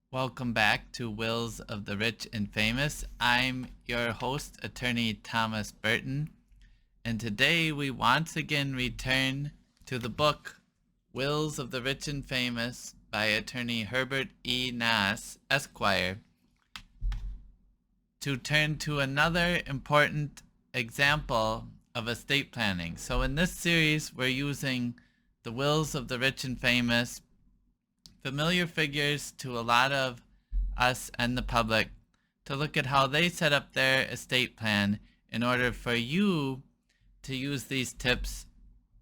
Welcome back to Wills of the Rich and Famous. I'm your host, Attorney Thomas Burton, and today we once again return to the book Wills of the Rich and Famous by Attorney Herbert E. Nass, Esquire, to turn to another important example of estate planning. So in this series, we're using the Wills of the Rich and Famous, familiar figures to a lot of us and the public, to look at how they set up their estate plan in order for you to use these tips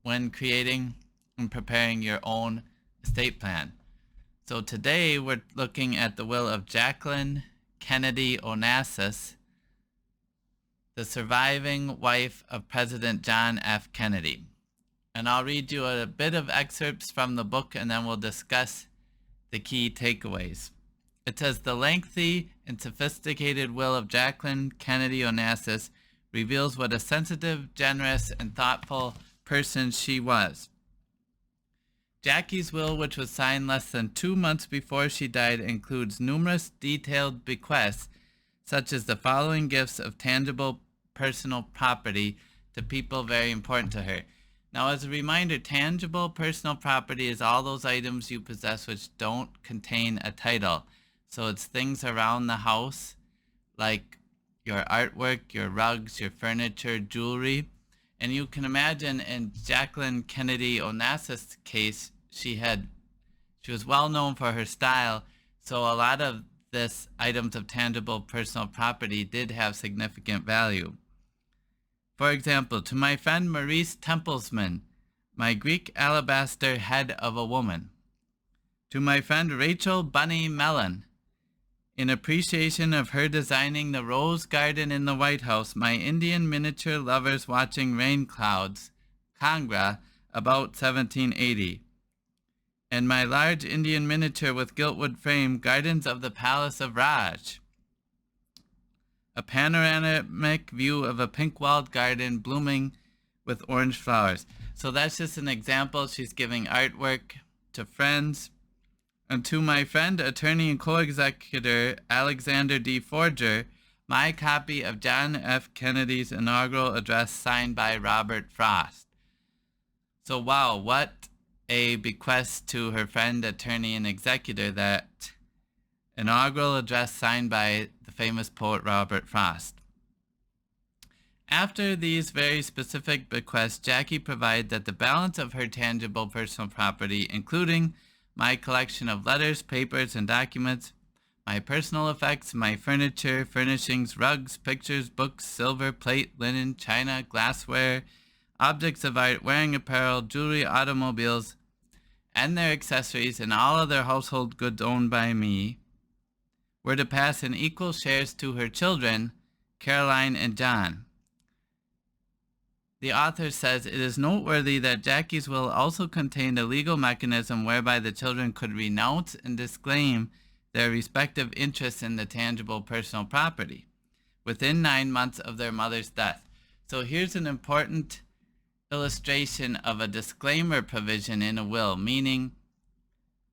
when creating and preparing your own estate plan. So today we're looking at the will of Jacqueline Kennedy Onassis, the surviving wife of President John F. Kennedy. And I'll read you a bit of excerpts from the book, and then we'll discuss the key takeaways. It says, the lengthy and sophisticated will of Jacqueline Kennedy Onassis reveals what a sensitive, generous, and thoughtful person she was. Jackie's will, which was signed less than 2 months before she died, includes numerous detailed bequests, such as the following gifts of tangible personal property to people very important to her. Now, as a reminder, tangible personal property is all those items you possess which don't contain a title. So it's things around the house, like your artwork, your rugs, your furniture, jewelry. And you can imagine in Jacqueline Kennedy Onassis' case, she was well known for her style. So a lot of this items of tangible personal property did have significant value. For example, to my friend Maurice Templesman, my Greek alabaster head of a woman. To my friend Rachel Bunny Mellon, in appreciation of her designing the rose garden in the White House, my Indian miniature lovers watching rain clouds, Kangra, about 1780. And my large Indian miniature with giltwood frame, Gardens of the Palace of Raj. A panoramic view of a pink-walled garden blooming with orange flowers. So that's just an example. She's giving artwork to friends. And to my friend, attorney and co-executor Alexander D. Forger, my copy of John F. Kennedy's inaugural address signed by Robert Frost. So wow, what a bequest to her friend, attorney, and executor, that inaugural address signed by the famous poet Robert Frost. After these very specific bequests, Jackie provided that the balance of her tangible personal property, including my collection of letters, papers, and documents, my personal effects, my furniture, furnishings, rugs, pictures, books, silver, plate, linen, china, glassware, objects of art, wearing apparel, jewelry, automobiles, and their accessories, and all other household goods owned by me, were to pass in equal shares to her children, Caroline and John. The author says, it is noteworthy that Jackie's will also contained a legal mechanism whereby the children could renounce and disclaim their respective interests in the tangible personal property within 9 months of their mother's death. So here's an important illustration of a disclaimer provision in a will, meaning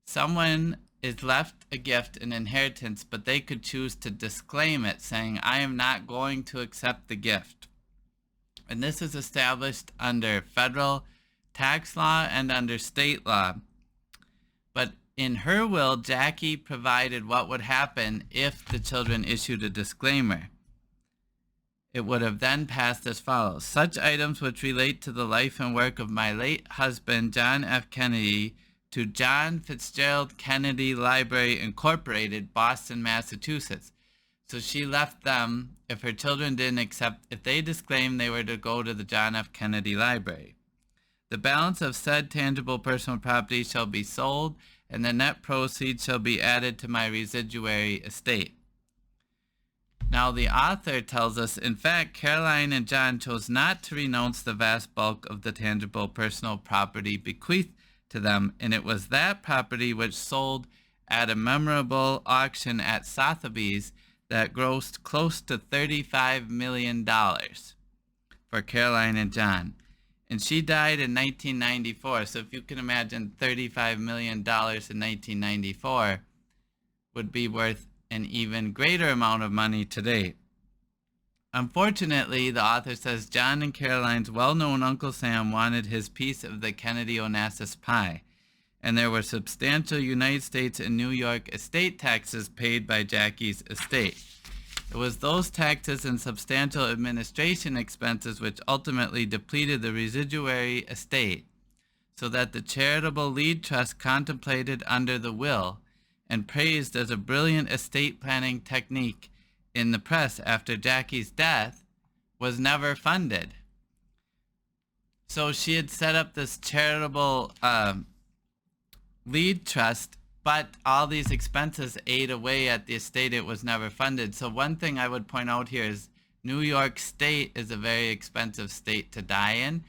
someone is left a gift, an inheritance, but they could choose to disclaim it, saying, I am not going to accept the gift. And this is established under federal tax law and under state law. But in her will, Jackie provided what would happen if the children issued a disclaimer. It would have then passed as follows. Such items which relate to the life and work of my late husband, John F. Kennedy, to John Fitzgerald Kennedy Library Incorporated, Boston, Massachusetts. So she left them, if her children didn't accept, if they disclaimed, they were to go to the John F. Kennedy Library. The balance of said tangible personal property shall be sold, and the net proceeds shall be added to my residuary estate. Now the author tells us, in fact, Caroline and John chose not to renounce the vast bulk of the tangible personal property bequeathed to them, and it was that property which sold at a memorable auction at Sotheby's that grossed close to $35 million for Caroline and John. And she died in 1994, so if you can imagine $35 million in 1994, would be worth an even greater amount of money today. Unfortunately, the author says John and Caroline's well-known Uncle Sam wanted his piece of the Kennedy Onassis pie, and there were substantial United States and New York estate taxes paid by Jackie's estate. It was those taxes and substantial administration expenses which ultimately depleted the residuary estate, so that the charitable lead trust contemplated under the will and praised as a brilliant estate planning technique in the press after Jackie's death was never funded. So she had set up this charitable lead trust, but all these expenses ate away at the estate. It was never funded. So one thing I would point out here is New York State is a very expensive state to die in,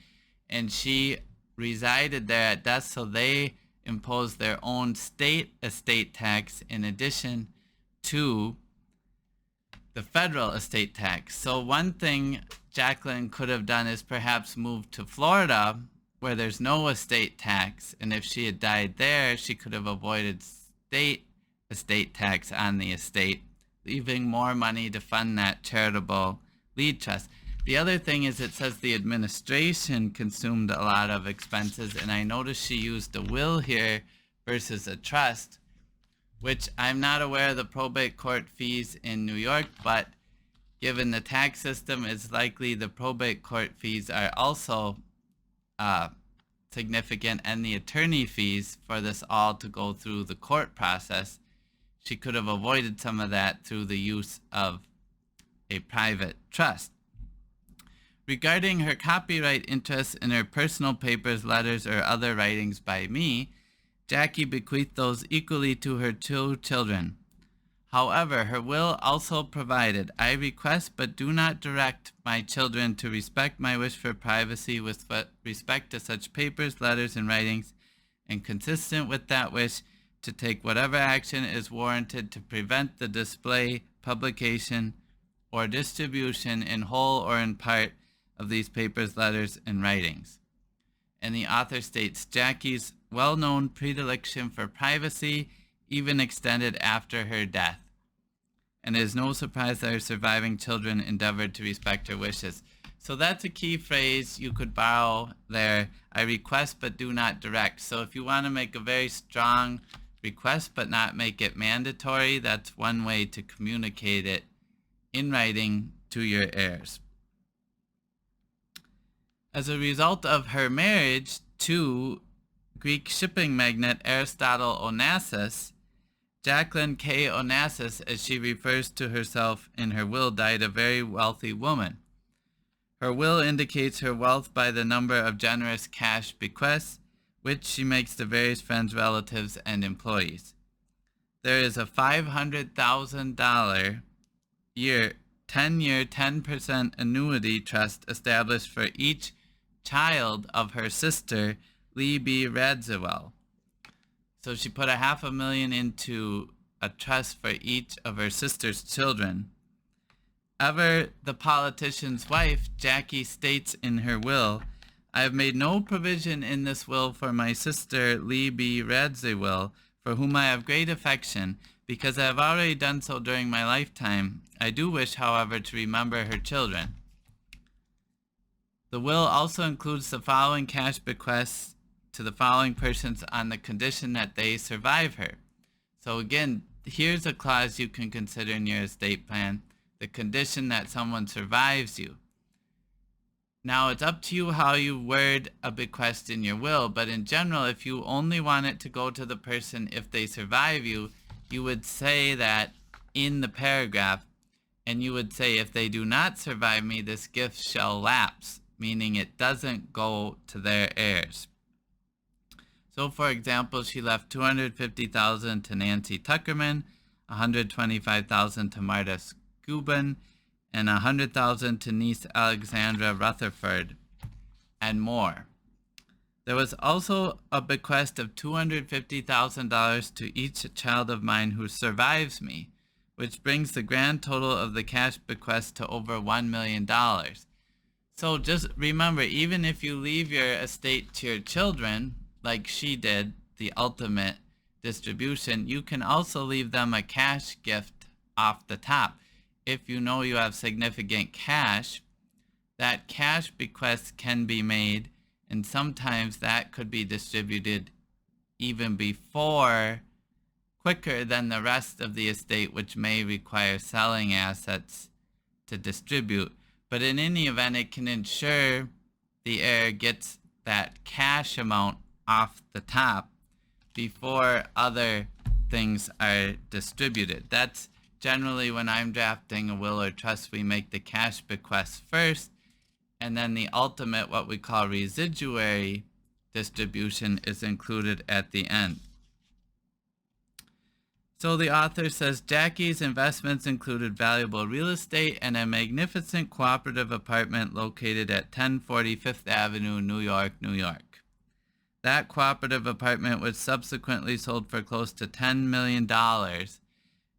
and she resided there at death, so they imposed their own state estate tax in addition to the federal estate tax. So one thing Jacqueline could have done is perhaps move to Florida, where there's no estate tax, and if she had died there, she could have avoided state estate tax on the estate, leaving more money to fund that charitable lead trust. The other thing is it says the administration consumed a lot of expenses, and I noticed she used a will here versus a trust, which I'm not aware of the probate court fees in New York, but given the tax system, it's likely the probate court fees are also significant, and the attorney fees for this all to go through the court process. She could have avoided some of that through the use of a private trust. Regarding her copyright interests in her personal papers, letters, or other writings by me, Jackie bequeathed those equally to her two children. However, her will also provided, I request but do not direct my children to respect my wish for privacy with respect to such papers, letters, and writings, and consistent with that wish, to take whatever action is warranted to prevent the display, publication, or distribution in whole or in part of these papers, letters, and writings. And the author states, Jackie's well-known predilection for privacy even extended after her death, and it is no surprise that her surviving children endeavored to respect her wishes. So that's a key phrase you could borrow there. I request but do not direct. So if you want to make a very strong request but not make it mandatory, that's one way to communicate it in writing to your heirs. As a result of her marriage to Greek shipping magnate Aristotle Onassis, Jacqueline K. Onassis, as she refers to herself in her will, died a very wealthy woman. Her will indicates her wealth by the number of generous cash bequests, which she makes to various friends, relatives, and employees. There is a $500,000 year, 10-year, 10% annuity trust established for each child of her sister, Lee B. Radziwill. So she put $500,000 into a trust for each of her sister's children. Ever the politician's wife, Jackie states in her will, I have made no provision in this will for my sister Lee B. Radziwill, for whom I have great affection, because I have already done so during my lifetime. I do wish, however, to remember her children. The will also includes the following cash bequests to the following persons on the condition that they survive her. So again, here's a clause you can consider in your estate plan, the condition that someone survives you. Now it's up to you how you word a bequest in your will, but in general, if you only want it to go to the person if they survive you, you would say that in the paragraph, and you would say, if they do not survive me, this gift shall lapse, meaning it doesn't go to their heirs. So for example, she left $250,000 to Nancy Tuckerman, $125,000 to Marta Scubin, and $100,000 to niece Alexandra Rutherford, and more. There was also a bequest of $250,000 to each child of mine who survives me, which brings the grand total of the cash bequest to over $1 million. So just remember, even if you leave your estate to your children, like she did, the ultimate distribution, you can also leave them a cash gift off the top. If you know you have significant cash, that cash bequest can be made, and sometimes that could be distributed even quicker than the rest of the estate, which may require selling assets to distribute. But in any event, it can ensure the heir gets that cash amount off the top before other things are distributed. That's generally when I'm drafting a will or trust, we make the cash bequest first, and then the ultimate, what we call residuary distribution, is included at the end. So the author says Jackie's investments included valuable real estate and a magnificent cooperative apartment located at 1040 Fifth Avenue, New York, New York. That cooperative apartment was subsequently sold for close to $10 million,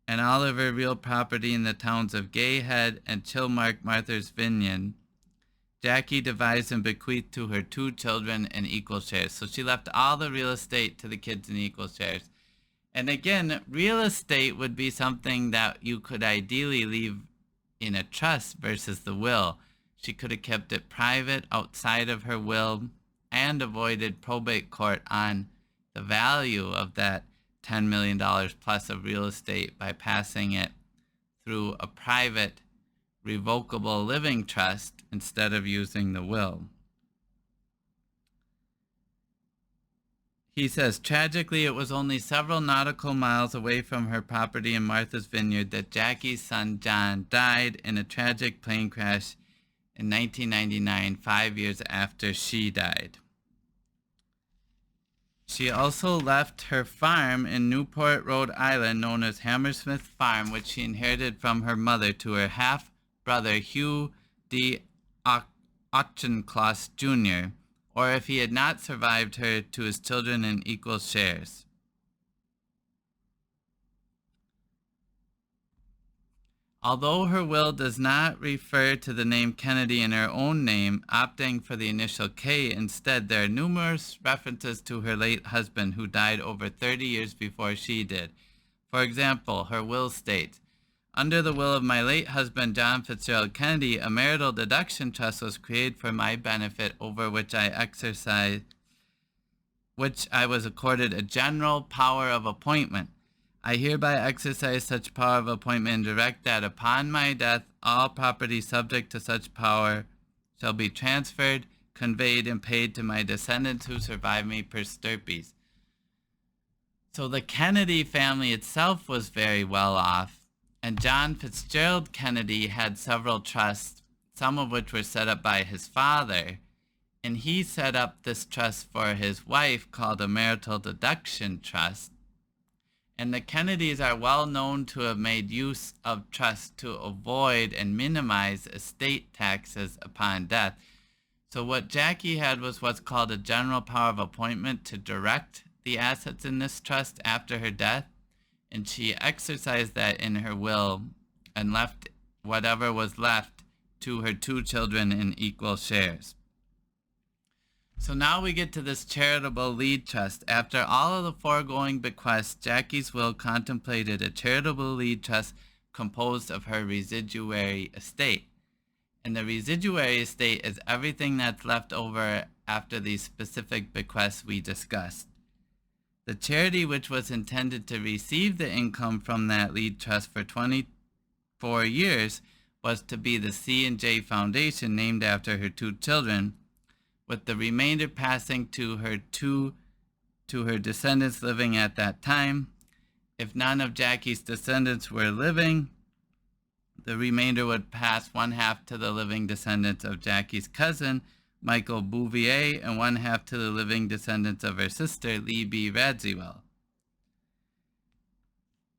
and all of her real property in the towns of Gay Head and Chilmark, Martha's Vineyard, Jackie devised and bequeathed to her 2 children in equal shares. So she left all the real estate to the kids in equal shares. And again, real estate would be something that you could ideally leave in a trust versus the will. She could have kept it private outside of her will and avoided probate court on the value of that $10 million plus of real estate by passing it through a private revocable living trust instead of using the will. He says, tragically, it was only several nautical miles away from her property in Martha's Vineyard that Jackie's son, John, died in a tragic plane crash in 1999, 5 years after she died. She also left her farm in Newport, Rhode Island, known as Hammersmith Farm, which she inherited from her mother, to her half-brother, Hugh D. Auchincloss Jr., or if he had not survived her, to his children in equal shares. Although her will does not refer to the name Kennedy in her own name, opting for the initial K instead, there are numerous references to her late husband, who died over 30 years before she did. For example, her will states, under the will of my late husband, John Fitzgerald Kennedy, a marital deduction trust was created for my benefit, over which I was accorded a general power of appointment. I hereby exercise such power of appointment and direct that upon my death, all property subject to such power shall be transferred, conveyed, and paid to my descendants who survive me per stirpes. So the Kennedy family itself was very well off. And John Fitzgerald Kennedy had several trusts, some of which were set up by his father. And he set up this trust for his wife called a marital deduction trust. And the Kennedys are well known to have made use of trusts to avoid and minimize estate taxes upon death. So what Jackie had was what's called a general power of appointment to direct the assets in this trust after her death. And she exercised that in her will and left whatever was left to her 2 children in equal shares. So now we get to this charitable lead trust. After all of the foregoing bequests, Jackie's will contemplated a charitable lead trust composed of her residuary estate. And the residuary estate is everything that's left over after these specific bequests we discussed. The charity which was intended to receive the income from that lead trust for 24 years was to be the C&J Foundation, named after her 2 children, with the remainder passing to her descendants living at that time. If none of Jackie's descendants were living, the remainder would pass 1/2 to the living descendants of Jackie's cousin, Michael Bouvier, and 1/2 to the living descendants of her sister, Lee B. Radziwill.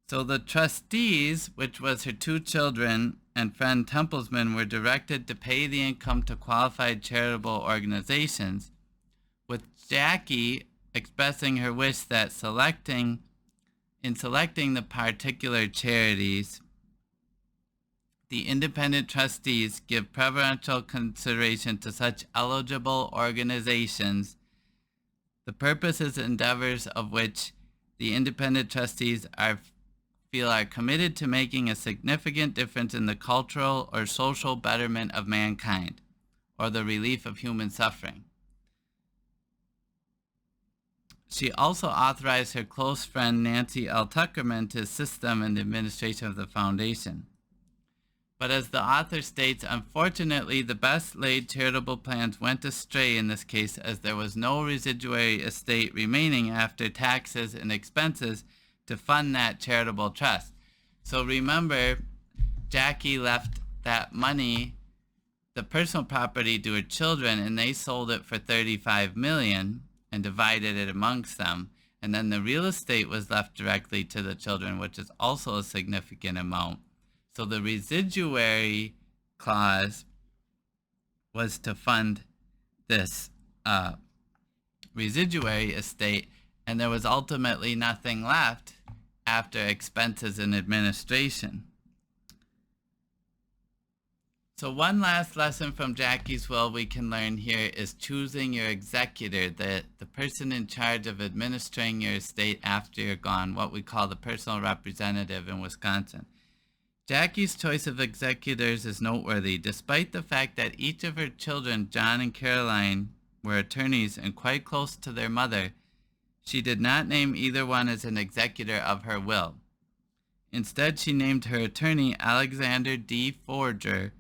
So the trustees, which was her 2 children and friend Templesman, were directed to pay the income to qualified charitable organizations, with Jackie expressing her wish that in selecting the particular charities, the independent trustees give preferential consideration to such eligible organizations, the purposes and endeavors of which the independent trustees feel are committed to making a significant difference in the cultural or social betterment of mankind, or the relief of human suffering. She also authorized her close friend Nancy L. Tuckerman to assist them in the administration of the foundation. But as the author states, unfortunately, the best laid charitable plans went astray in this case, as there was no residuary estate remaining after taxes and expenses to fund that charitable trust. So remember, Jackie left that money, the personal property, to her children, and they sold it for $35 million and divided it amongst them. And then the real estate was left directly to the children, which is also a significant amount. So the residuary clause was to fund this residuary estate, and there was ultimately nothing left after expenses and administration. So one last lesson from Jackie's will we can learn here is choosing your executor, the person in charge of administering your estate after you're gone, what we call the personal representative in Wisconsin. Jackie's choice of executors is noteworthy, despite the fact that each of her children, John and Caroline, were attorneys and quite close to their mother. She did not name either one as an executor of her will. Instead, she named her attorney, Alexander D. Forger,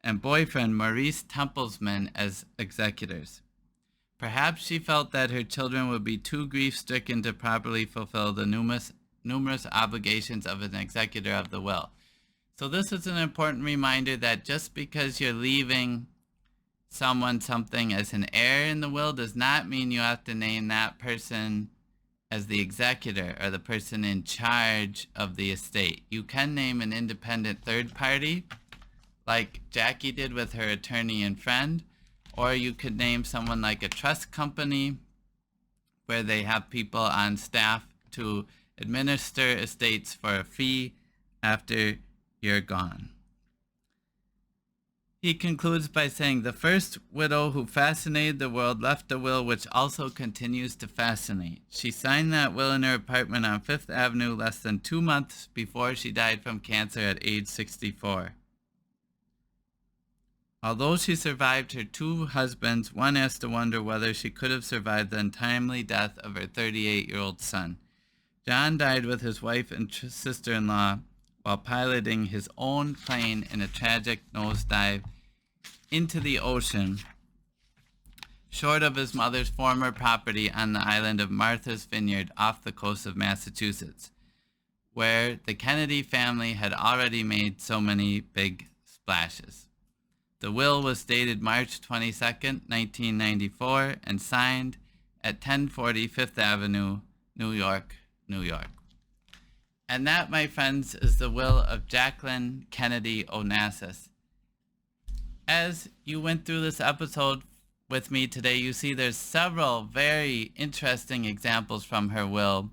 and boyfriend, Maurice Templesman, as executors. Perhaps she felt that her children would be too grief-stricken to properly fulfill the numerous obligations of an executor of the will. So this is an important reminder that just because you're leaving someone something as an heir in the will does not mean you have to name that person as the executor or the person in charge of the estate. You can name an independent third party, like Jackie did with her attorney and friend, or you could name someone like a trust company where they have people on staff to administer estates for a fee after you're gone. He concludes by saying, the first widow who fascinated the world left a will which also continues to fascinate. She signed that will in her apartment on Fifth Avenue less than 2 months before she died from cancer at age 64. Although she survived her 2 husbands, one has to wonder whether she could have survived the untimely death of her 38-year-old son. John died with his wife and sister-in-law while piloting his own plane in a tragic nosedive into the ocean, short of his mother's former property on the island of Martha's Vineyard off the coast of Massachusetts, where the Kennedy family had already made so many big splashes. The will was dated March 22, 1994, and signed at 1040 Fifth Avenue, New York, New York. And that, my friends, is the will of Jacqueline Kennedy Onassis. As you went through this episode with me today, you see there's several very interesting examples from her will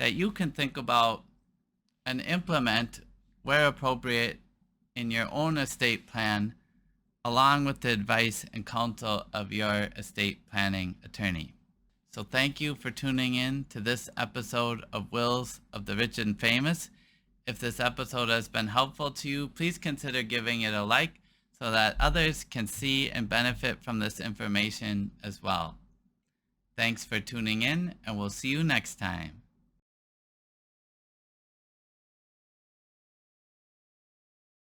that you can think about and implement where appropriate in your own estate plan, along with the advice and counsel of your estate planning attorney. So thank you for tuning in to this episode of Wills of the Rich and Famous. If this episode has been helpful to you, please consider giving it a like so that others can see and benefit from this information as well. Thanks for tuning in, and we'll see you next time.